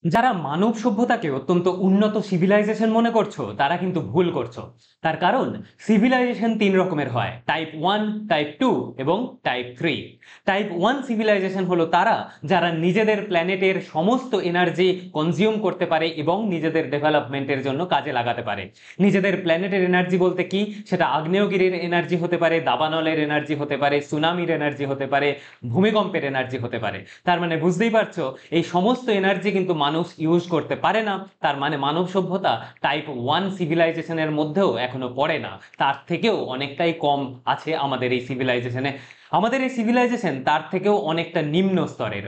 যারা মানব সভ্যতাকে অত্যন্ত উন্নত সিভিলাইজেশন মনে করছো তারা কিন্তু ভুল করছো। তার কারণ সিভিলাইজেশন তিন রকমের হয়, টাইপ 1, টাইপ 2 এবং টাইপ 3। টাইপ 1 সিভিলাইজেশন হলো তারা যারা নিজেদের প্ল্যানেটের সমস্ত এনার্জি কনজিউম করতে পারে এবং নিজেদের ডেভেলপমেন্টের জন্য কাজে লাগাতে পারে। নিজেদের প্ল্যানেটের এনার্জি বলতে কি, সেটা আগ্নেয়গিরির এনার্জি হতে পারে, দাবানলের এনার্জি হতে পারে, সুনামির এনার্জি হতে পারে, ভূমিকম্পের এনার্জি হতে পারে। তার মানে বুঝতেই পারছো এই সমস্ত এনার্জি কিন্তু মানুষ ইউজ করতে পারে না। তার মানে মানব সভ্যতা টাইপ 1 সিভিলাইজেশনের মধ্যেও এখনো পড়ে না, তার থেকেও অনেকটাই কম আছে আমাদের এই সিভিলাইজেশনে। আমাদের এই সিভিলাইজেশন তার থেকেও অনেকটা নিম্ন স্তরের।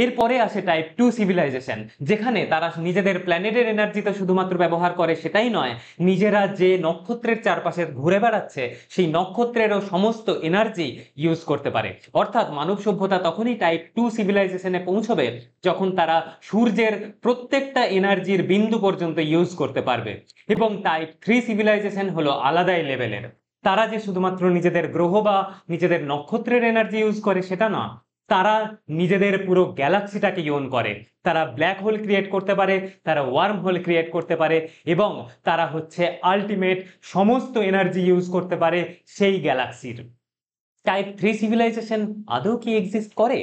এরপরে আসে টাইপ 2 সিভিলাইজেশন, যেখানে তারা নিজেদের প্ল্যানেটের এনার্জি তো শুধুমাত্র ব্যবহার করে সেটাই নয়, নিজেরা যে নক্ষত্রের চারপাশে ঘুরে বেড়াচ্ছে সেই নক্ষত্রেরও সমস্ত এনার্জি ইউজ করতে পারে। অর্থাৎ মানব সভ্যতা তখনই টাইপ 2 সিভিলাইজেশনে পৌঁছবে যখন তারা সূর্যের প্রত্যেকটা এনার্জির বিন্দু পর্যন্ত ইউজ করতে পারবে। এবং টাইপ 3 সিভিলাইজেশন হলো আলাদাই লেভেলের। তারা যে শুধুমাত্র নিজেদের গ্রহ বা নিজেদের নক্ষত্রের এনার্জি ইউজ করে সেটা না, তারা নিজেদের পুরো গ্যালাক্সিটাকে ইউন করে। তারা ব্ল্যাক হোল ক্রিয়েট করতে পারে, তারা ওয়ার্ম হোল ক্রিয়েট করতে পারে, এবং তারা হচ্ছে আলটিমেট সমস্ত এনার্জি ইউজ করতে পারে সেই গ্যালাক্সির। টাইপ 3 সিভিলাইজেশন আদৌ কি এক্সিস্ট করে?